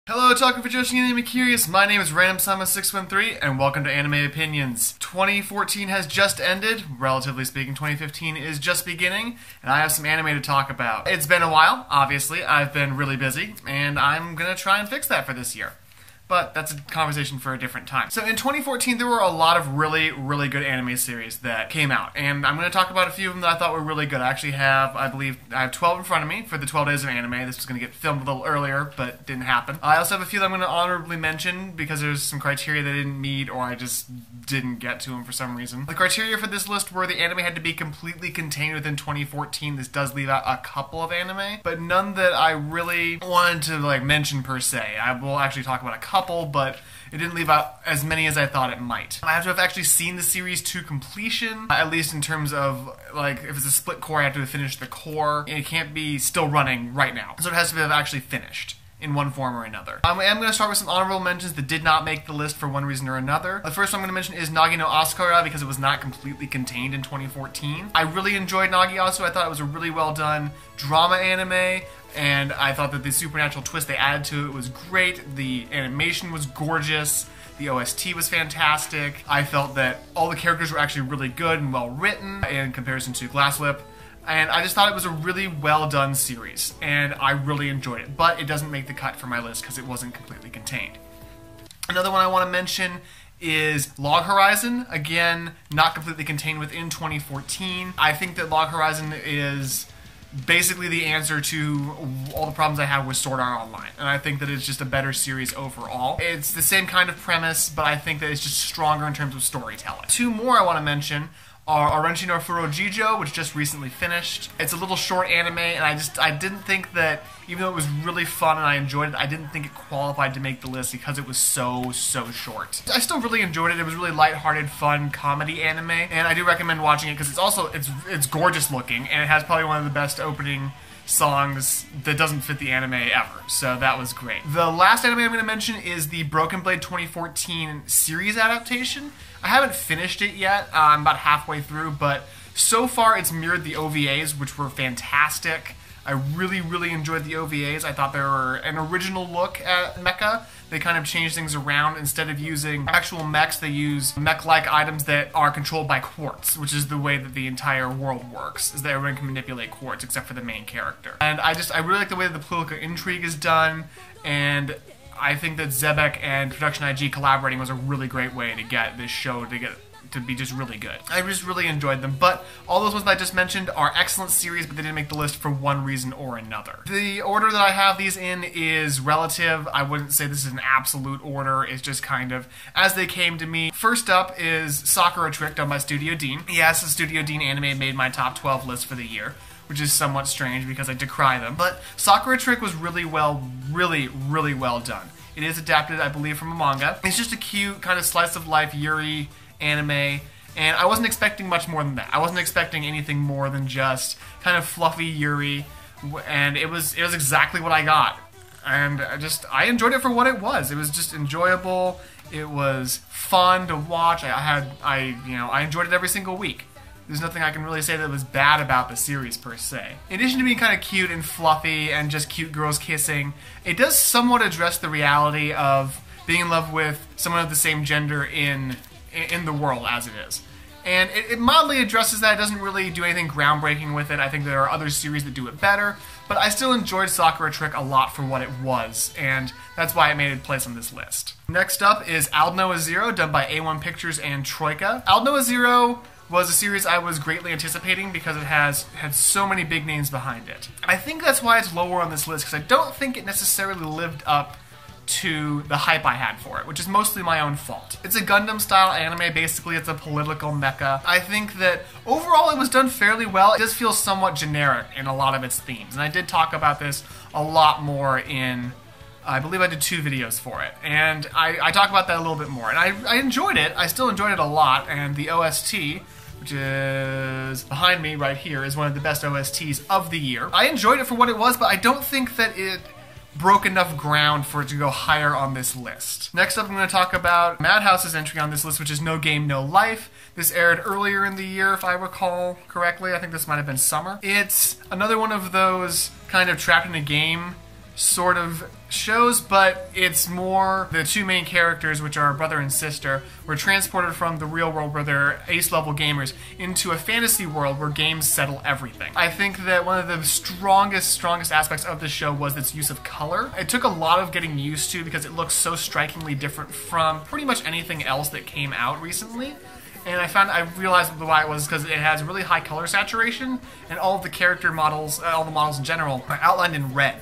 Hello, talking for Joshi and Anime Curious. My name is RandomSama613, and welcome to Anime Opinions. 2014 has just ended, relatively speaking. 2015 is just beginning, and I have some anime to talk about. It's been a while, obviously. I've been really busy, and I'm gonna try and fix that for this year. But that's a conversation for a different time. So in 2014, there were a lot of really good anime series that came out. And I'm going to talk about a few of them that I thought were really good. I actually have, I have 12 in front of me for the 12 Days of Anime. This was going to get filmed a little earlier, but didn't happen. I also have a few that I'm going to honorably mention because there's some criteria that I didn't meet or I just didn't get to them for some reason. The criteria for this list were the anime had to be completely contained within 2014. This does leave out a couple of anime, but none that I really wanted to mention per se. I will actually talk about a couple, but it didn't leave out as many as I thought it might. I have to have actually seen the series to completion, at least in terms of, if it's a split core, I have to have finished the core. It can't be still running right now. So it has to have actually finished in one form or another. I am going to start with some honorable mentions that did not make the list for one reason or another. The first one I'm going to mention is Nagi no Asukara because it was not completely contained in 2014. I really enjoyed Nagi Asu. I thought it was a really well done drama anime, and I thought that the supernatural twist they added to it was great. The animation was gorgeous. The OST was fantastic. I felt that all the characters were actually really good and well written in comparison to Glasslip. And I just thought it was a really well done series, and I really enjoyed it. But it doesn't make the cut for my list because it wasn't completely contained. Another one I want to mention is Log Horizon. Again, not completely contained within 2014. I think that Log Horizon is basically the answer to all the problems I have with Sword Art Online, and I think that it's just a better series overall. It's the same kind of premise, but I think that it's just stronger in terms of storytelling. Two more I want to mention are Orenchi no Furojijo, which just recently finished. It's a little short anime, and I didn't think that, even though it was really fun and I enjoyed it, I didn't think it qualified to make the list because it was so short. I still really enjoyed it. It was really lighthearted, fun comedy anime, and I do recommend watching it because it's gorgeous looking, and it has probably one of the best opening songs that doesn't fit the anime ever, so that was great. The last anime I'm going to mention is the Broken Blade 2014 series adaptation. I haven't finished it yet, I'm about halfway through, but so far it's mirrored the OVAs, which were fantastic. I really enjoyed the OVAs. I thought they were an original look at mecha. They kind of changed things around. Instead of using actual mechs, they use mech-like items that are controlled by quartz, which is the way that the entire world works, is that everyone can manipulate quartz except for the main character. And I really like the way that the political intrigue is done, and I think that Xebec and Production IG collaborating was a really great way to get this show to be just really good. I just really enjoyed them, but all those ones that I just mentioned are excellent series, but they didn't make the list for one reason or another. The order that I have these in is relative. I wouldn't say this is an absolute order. It's just kind of as they came to me. First up is Sakura Trick, done by Studio Dean. Yes, the Studio Dean anime made my top 12 list for the year, which is somewhat strange because I decry them. But Sakura Trick was really well done. It is adapted, I believe, from a manga. It's just a cute kind of slice of life Yuri anime, and I wasn't expecting much more than that. I wasn't expecting anything more than just kind of fluffy Yuri, and it was exactly what I got. And I enjoyed it for what it was. It was just enjoyable. It was fun to watch. I enjoyed it every single week. There's nothing I can really say that was bad about the series per se. In addition to being kind of cute and fluffy and just cute girls kissing, it does somewhat address the reality of being in love with someone of the same gender in the world as it is. And it mildly addresses that. It doesn't really do anything groundbreaking with it. I think there are other series that do it better, but I still enjoyed Sakura Trick a lot for what it was, and that's why it made its place on this list. Next up is Aldnoah Zero, done by A1 Pictures and Troika. Aldnoah Zero was a series I was greatly anticipating because it had so many big names behind it. I think that's why it's lower on this list, because I don't think it necessarily lived up to the hype I had for it, which is mostly my own fault. It's a Gundam-style anime. Basically, it's a political mecha. I think that overall it was done fairly well. It does feel somewhat generic in a lot of its themes, and I did talk about this a lot more in, I believe I did 2 videos for it, and I talk about that a little bit more. And I enjoyed it. I still enjoyed it a lot, and the OST, which is behind me right here, is one of the best OSTs of the year. I enjoyed it for what it was, but I don't think that it broke enough ground for it to go higher on this list. Next up, I'm going to talk about Madhouse's entry on this list, which is No Game, No Life. This aired earlier in the year, if I recall correctly. I think this might have been summer. It's another one of those kind of trapped in a game sort of shows, but it's more the two main characters, which are brother and sister, were transported from the real world where they're ace-level gamers into a fantasy world where games settle everything. I think that one of the strongest aspects of the show was its use of color. It took a lot of getting used to because it looks so strikingly different from pretty much anything else that came out recently. And I realized why it was because it has really high color saturation, and all of the character models, all the models in general, are outlined in red,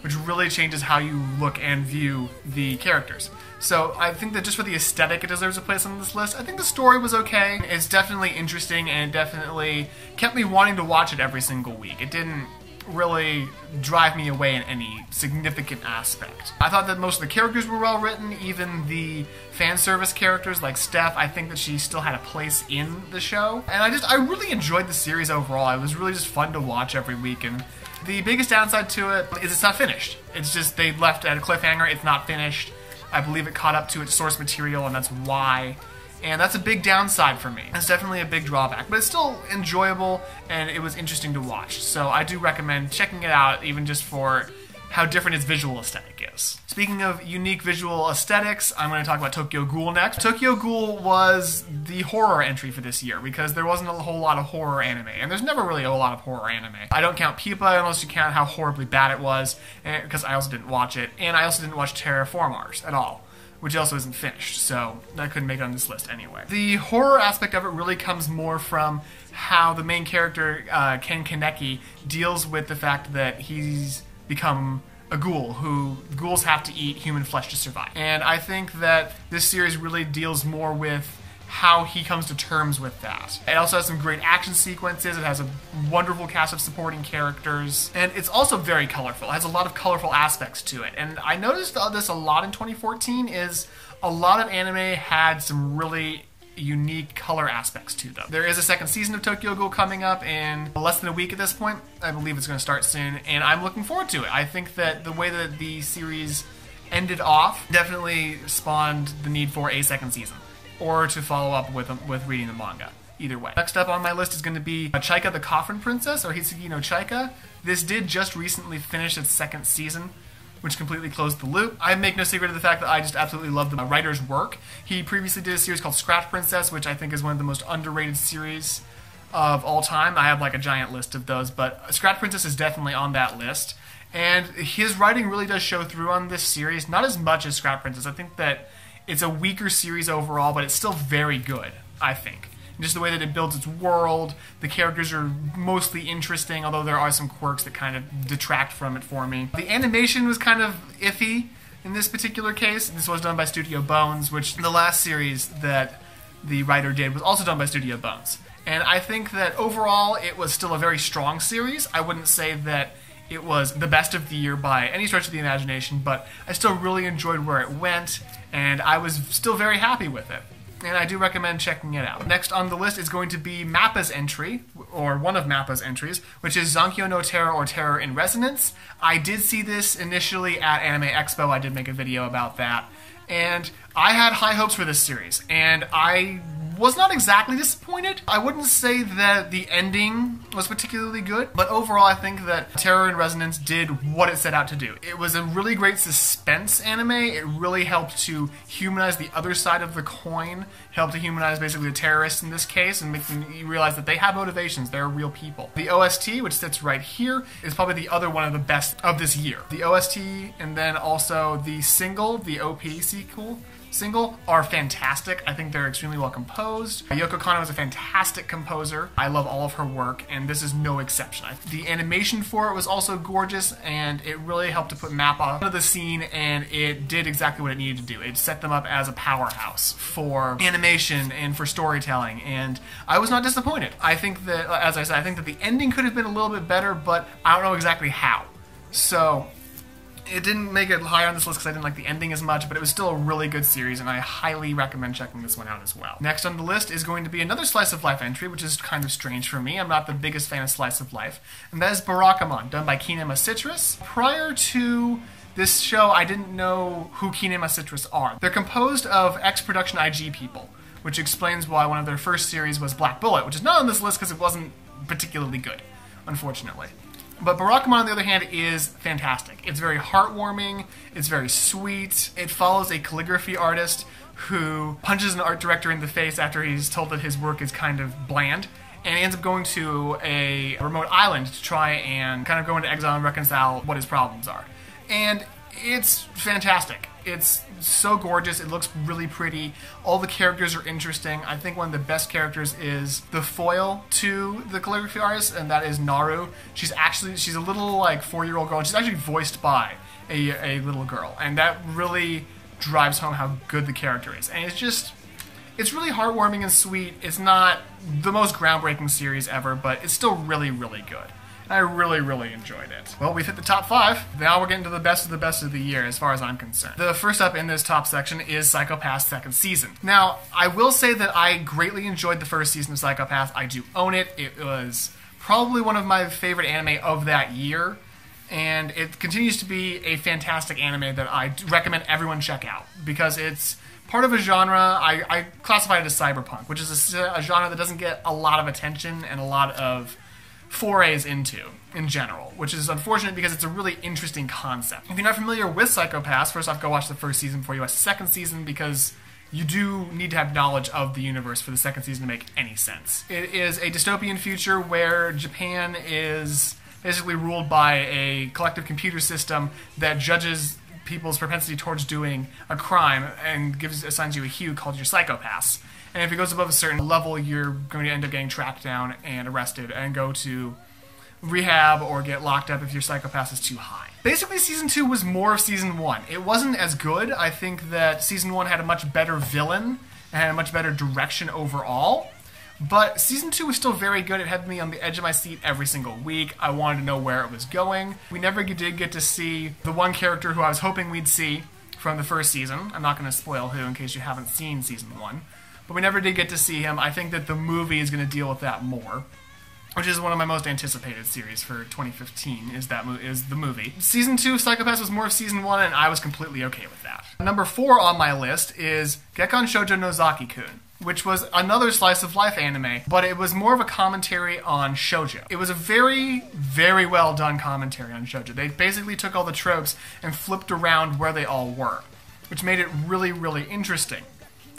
which really changes how you look and view the characters. So I think that just for the aesthetic, it deserves a place on this list. I think the story was okay. It's definitely interesting, and it definitely kept me wanting to watch it every single week. It didn't really drive me away in any significant aspect. I thought that most of the characters were well written, even the fan service characters like Steph. I think that she still had a place in the show. And I really enjoyed the series overall. It was really just fun to watch every week, and the biggest downside to it is it's not finished. It's just they left at a cliffhanger, it's not finished. I believe it caught up to its source material, and that's why. And that's a big downside for me. It's definitely a big drawback, but it's still enjoyable, and it was interesting to watch. So I do recommend checking it out, even just for how different its visual aesthetic is. Speaking of unique visual aesthetics, I'm going to talk about Tokyo Ghoul next. Tokyo Ghoul was the horror entry for this year because there wasn't a whole lot of horror anime, and there's never really a whole lot of horror anime. I don't count Pupa unless you count how horribly bad it was, because I also didn't watch it, and I also didn't watch Terraformars at all, which also isn't finished, so that couldn't make it on this list anyway. The horror aspect of it really comes more from how the main character, Ken Kaneki, deals with the fact that he's become a ghoul, who ghouls have to eat human flesh to survive. And I think that this series really deals more with how he comes to terms with that. It also has some great action sequences, it has a wonderful cast of supporting characters, and it's also very colorful. It has a lot of colorful aspects to it. And I noticed this a lot in 2014, is a lot of anime had some really unique color aspects to them. There is a second season of Tokyo Ghoul coming up in less than a week at this point. I believe it's going to start soon, and I'm looking forward to it. I think that the way that the series ended off definitely spawned the need for a second season, or to follow up with reading the manga. Either way. Next up on my list is going to be Chaika the Coffin Princess, or Hitsugi no Chaika. This did just recently finish its second season, which completely closed the loop. I make no secret of the fact that I just absolutely love the writer's work. He previously did a series called Scratch Princess, which I think is one of the most underrated series of all time. I have like a giant list of those, but Scratch Princess is definitely on that list. And his writing really does show through on this series, not as much as Scratch Princess. I think that it's a weaker series overall, but it's still very good, I think. Just the way that it builds its world, the characters are mostly interesting, although there are some quirks that kind of detract from it for me. The animation was kind of iffy in this particular case. This was done by Studio Bones, which the last series that the writer did was also done by Studio Bones. And I think that overall it was still a very strong series. I wouldn't say that it was the best of the year by any stretch of the imagination, but I still really enjoyed where it went, and I was still very happy with it. And I do recommend checking it out. Next on the list is going to be Mappa's entry, or one of Mappa's entries, which is Zankyo no Terror, or Terror in Resonance. I did see this initially at Anime Expo. I did make a video about that. And I had high hopes for this series, and I was not exactly disappointed. I wouldn't say that the ending was particularly good, but overall I think that Terror in Resonance did what it set out to do. It was a really great suspense anime. It really helped to humanize the other side of the coin, helped to humanize basically the terrorists in this case, and making you realize that they have motivations, they're real people. The OST, which sits right here, is probably the other one of the best of this year. The OST and then also the single, the OP single, are fantastic. I think they're extremely well composed. Yoko Kanno is a fantastic composer. I love all of her work, and this is no exception. The animation for it was also gorgeous, and it really helped to put Mappa into the scene, and it did exactly what it needed to do. It set them up as a powerhouse for animation and for storytelling, and I was not disappointed. I think that, as I said, I think that the ending could have been a little bit better, but I don't know exactly how. So it didn't make it higher on this list because I didn't like the ending as much, but it was still a really good series, and I highly recommend checking this one out as well. Next on the list is going to be another Slice of Life entry, which is kind of strange for me. I'm not the biggest fan of Slice of Life, and that is Barakamon, done by Kinema Citrus. Prior to this show, I didn't know who Kinema Citrus are. They're composed of ex-Production IG people, which explains why one of their first series was Black Bullet, which is not on this list because it wasn't particularly good, unfortunately. But Barakamon, on the other hand, is fantastic. It's very heartwarming, it's very sweet. It follows a calligraphy artist who punches an art director in the face after he's told that his work is kind of bland, and he ends up going to a remote island to try and kind of go into exile and reconcile what his problems are. And it's fantastic. It's so gorgeous. It looks really pretty. All the characters are interesting. I think one of the best characters is the foil to the calligraphy artist, and that is Naru. She's a little like 4-year-old girl, and she's actually voiced by a little girl, and that really drives home how good the character is. And it's really heartwarming and sweet. It's not the most groundbreaking series ever, but it's still really, really good. I really, really enjoyed it. Well, we've hit the top 5. Now we're getting to the best of the year as far as I'm concerned. The first up in this top section is Psycho-Pass second season. Now, I will say that I greatly enjoyed the first season of Psycho-Pass. I do own it. It was probably one of my favorite anime of that year, and it continues to be a fantastic anime that I recommend everyone check out because it's part of a genre. I classify it as cyberpunk, which is a genre that doesn't get a lot of attention and a lot of forays into in general, which is unfortunate because it's a really interesting concept. If you're not familiar with Psycho-Pass, first off, go watch the first season before you watch the second season because you do need to have knowledge of the universe for the second season to make any sense. It is a dystopian future where Japan is basically ruled by a collective computer system that judges people's propensity towards doing a crime and assigns you a hue called your Psycho-Pass. And if it goes above a certain level, you're going to end up getting tracked down and arrested and go to rehab or get locked up if your Psycho-Pass is too high. Basically, Season 2 was more of Season 1. It wasn't as good. I think that Season 1 had a much better villain and had a much better direction overall. But Season 2 was still very good. It had me on the edge of my seat every single week. I wanted to know where it was going. We never did get to see the one character who I was hoping we'd see from the first season. I'm not going to spoil who in case you haven't seen Season 1. But we never did get to see him. I think that the movie is going to deal with that more, which is one of my most anticipated series for 2015, is the movie. Season 2 of Psycho-Pass was more of Season 1, and I was completely okay with that. Number 4 on my list is Gekkan Shoujo Nozaki-kun, which was another slice of life anime, but it was more of a commentary on shoujo. It was a very, very well done commentary on shoujo. They basically took all the tropes and flipped around where they all were, which made it really, really interesting.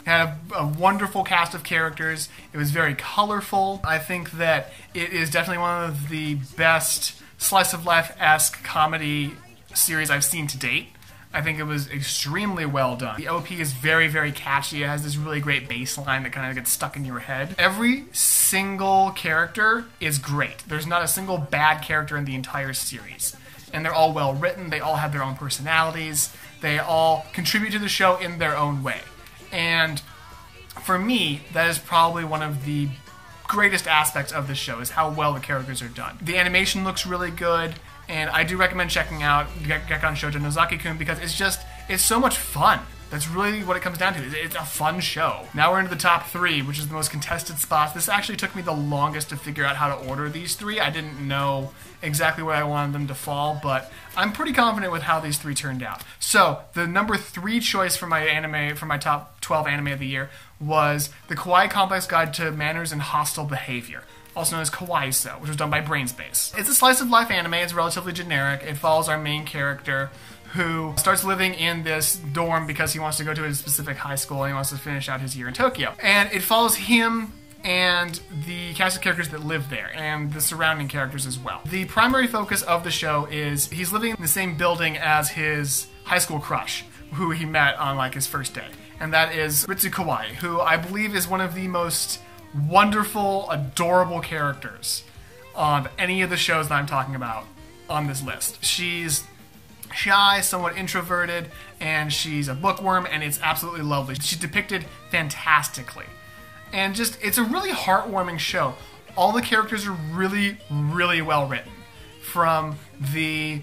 It had a wonderful cast of characters. It was very colorful. I think that it is definitely one of the best slice-of-life-esque comedy series I've seen to date. I think it was extremely well done. The OP is very, very catchy. It has this really great bass line that kind of gets stuck in your head. Every single character is great. There's not a single bad character in the entire series. And they're all well written. They all have their own personalities. They all contribute to the show in their own way. And for me, that is probably one of the greatest aspects of this show, is how well the characters are done. The animation looks really good, and I do recommend checking out Gekkan Shoujo Nozaki-kun because it's so much fun. That's really what it comes down to. It's a fun show. Now we're into the top 3, which is the most contested spots. This actually took me the longest to figure out how to order these 3. I didn't know exactly where I wanted them to fall, but I'm pretty confident with how these 3 turned out. So, the number 3 choice for my top 12 anime of the year was the Kawaii Complex Guide to Manners and Hostile Behavior, also known as Kawaiiso, which was done by Brainspace. It's a slice-of-life anime. It's relatively generic. It follows our main character, who starts living in this dorm because he wants to go to a specific high school and he wants to finish out his year in Tokyo. And it follows him and the cast of characters that live there, and the surrounding characters as well. The primary focus of the show is he's living in the same building as his high school crush, who he met on like his first day. And that is Ritsu Kawaii, who I believe is one of the most wonderful, adorable characters of any of the shows that I'm talking about on this list. She's shy, somewhat introverted, and she's a bookworm, and it's absolutely lovely. She's depicted fantastically. And it's a really heartwarming show. All the characters are really, really well written. From the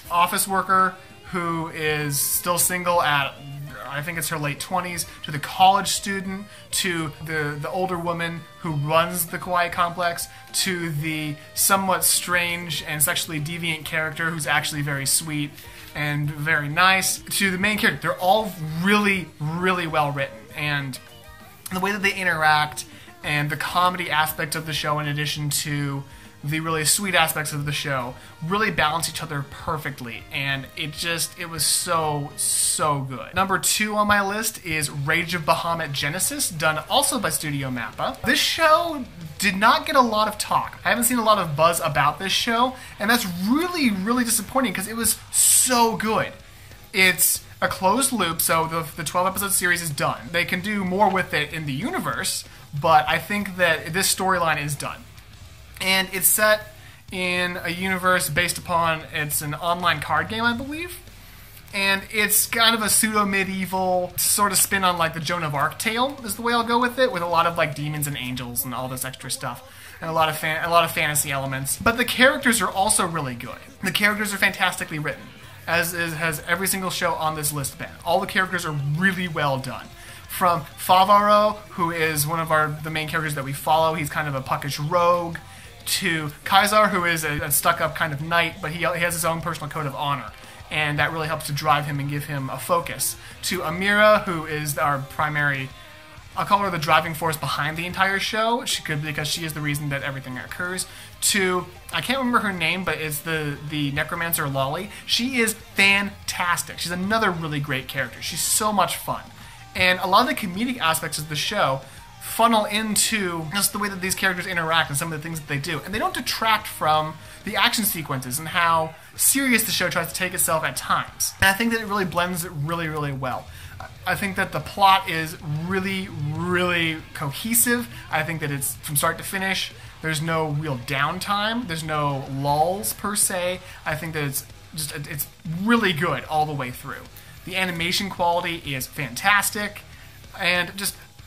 office worker who is still single at, I think it's her late 20s, to the college student, to the older woman who runs the Kawaii Complex, to the somewhat strange and sexually deviant character who's actually very sweet and very nice, to the main character. They're all really, really well written. And the way that they interact and the comedy aspect of the show, in addition to the really sweet aspects of the show really balance each other perfectly, and it was so good. Number 2 on my list is Rage of Bahamut Genesis, done also by Studio Mappa. This show did not get a lot of talk. I haven't seen a lot of buzz about this show, and that's really disappointing because it was so good. It's a closed loop, so the 12-episode series is done. They can do more with it in the universe, but I think that this storyline is done. And it's set in a universe based upon, it's an online card game, I believe. And it's kind of a pseudo-medieval sort of spin on like the Joan of Arc tale, is the way I'll go with it, with a lot of like demons and angels and all this extra stuff. And a lot of fantasy elements. But the characters are also really good. The characters are fantastically written, as has every single show on this list been. All the characters are really well done. From Favaro, who is one of the main characters that we follow, he's kind of a puckish rogue, to Kaisar, who is a stuck-up kind of knight, but he has his own personal code of honor, and that really helps to drive him and give him a focus. To Amira, who is our primary, I'll call her the driving force behind the entire show, because she is the reason that everything occurs. To, I can't remember her name, but it's the necromancer Lolly. She is fantastic. She's another really great character. She's so much fun. And a lot of the comedic aspects of the show funnel into just the way that these characters interact and some of the things that they do. And they don't detract from the action sequences and how serious the show tries to take itself at times. And I think that it really blends it really well. I think that the plot is really cohesive. I think that it's from start to finish. There's no real downtime. There's no lulls per se. I think that it's really good all the way through. The animation quality is fantastic, and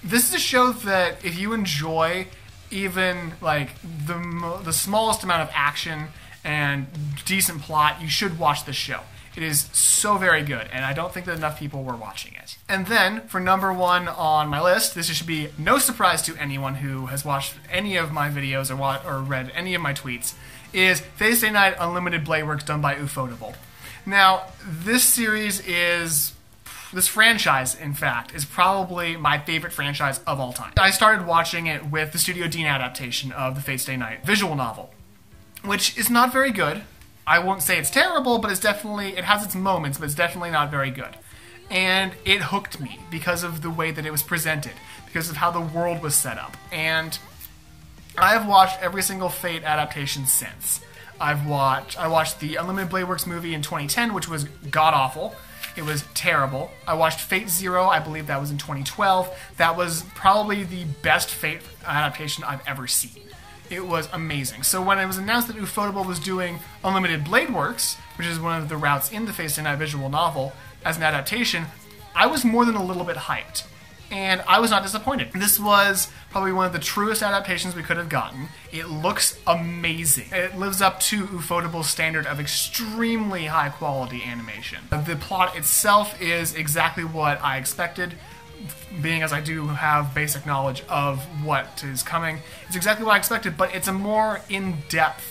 this is a show that if you enjoy even like the smallest amount of action and decent plot, you should watch this show. It is so very good, and I don't think that enough people were watching it. And then, for number 1 on my list, this should be no surprise to anyone who has watched any of my videos or read any of my tweets, is Fate Stay Night Unlimited Blade Works, done by Ufotable. Now, this franchise, in fact, is probably my favorite franchise of all time. I started watching it with the Studio Dean adaptation of the Fate Stay Night visual novel, which is not very good. I won't say it's terrible, but it has its moments, but it's definitely not very good. And it hooked me because of the way that it was presented, because of how the world was set up. And I have watched every single Fate adaptation since. I watched the Unlimited Blade Works movie in 2010, which was god-awful. It was terrible. I watched Fate Zero, I believe that was in 2012. That was probably the best Fate adaptation I've ever seen. It was amazing. So when it was announced that Ufotable was doing Unlimited Blade Works, which is one of the routes in the Fate Stay Night visual novel, as an adaptation, I was more than a little bit hyped. And I was not disappointed. This was probably one of the truest adaptations we could have gotten. It looks amazing. It lives up to Ufotable's standard of extremely high quality animation. The plot itself is exactly what I expected, being as I do have basic knowledge of what is coming. It's exactly what I expected, but it's a more in-depth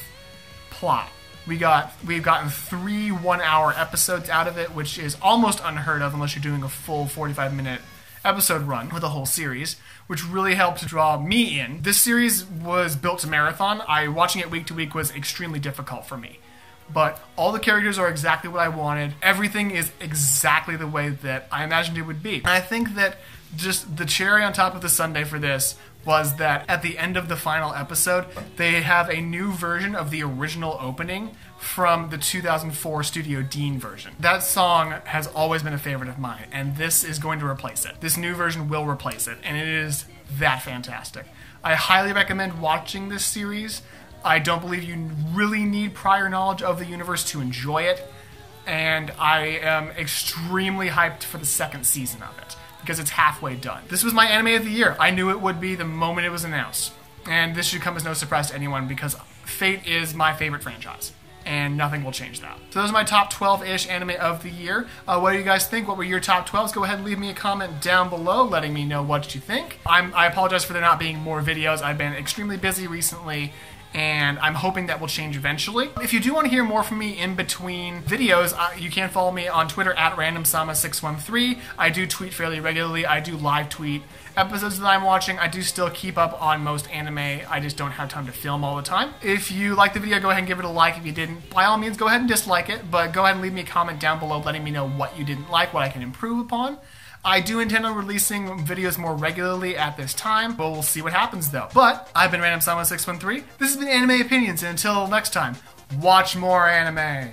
plot. We've gotten 3 one-hour episodes out of it, which is almost unheard of unless you're doing a full 45-minute episode run with a whole series, which really helped to draw me in. This series was built to marathon. Watching it week to week was extremely difficult for me. But all the characters are exactly what I wanted. Everything is exactly the way that I imagined it would be. And I think that just the cherry on top of the sundae for this was that at the end of the final episode, they have a new version of the original opening from the 2004 Studio Dean version. That song has always been a favorite of mine, and this is going to replace it. This new version will replace it, and it is that fantastic. I highly recommend watching this series. I don't believe you really need prior knowledge of the universe to enjoy it, and I am extremely hyped for the second season of it, because it's halfway done. This was my anime of the year. I knew it would be the moment it was announced. And this should come as no surprise to anyone, because Fate is my favorite franchise, and nothing will change that. So those are my top 12-ish anime of the year. What do you guys think? What were your top 12s? Go ahead and leave me a comment down below letting me know what you think. I apologize for there not being more videos. I've been extremely busy recently, and I'm hoping that will change eventually. If you do want to hear more from me in between videos, you can follow me on Twitter at randomsama613. I do tweet fairly regularly. I do live tweet episodes that I'm watching. I do still keep up on most anime. I just don't have time to film all the time. If you liked the video, go ahead and give it a like. If you didn't, by all means, go ahead and dislike it, but go ahead and leave me a comment down below letting me know what you didn't like, what I can improve upon. I do intend on releasing videos more regularly at this time, but we'll see what happens though. But I've been Random Sama 613. This has been Anime Opinions, and until next time, watch more anime.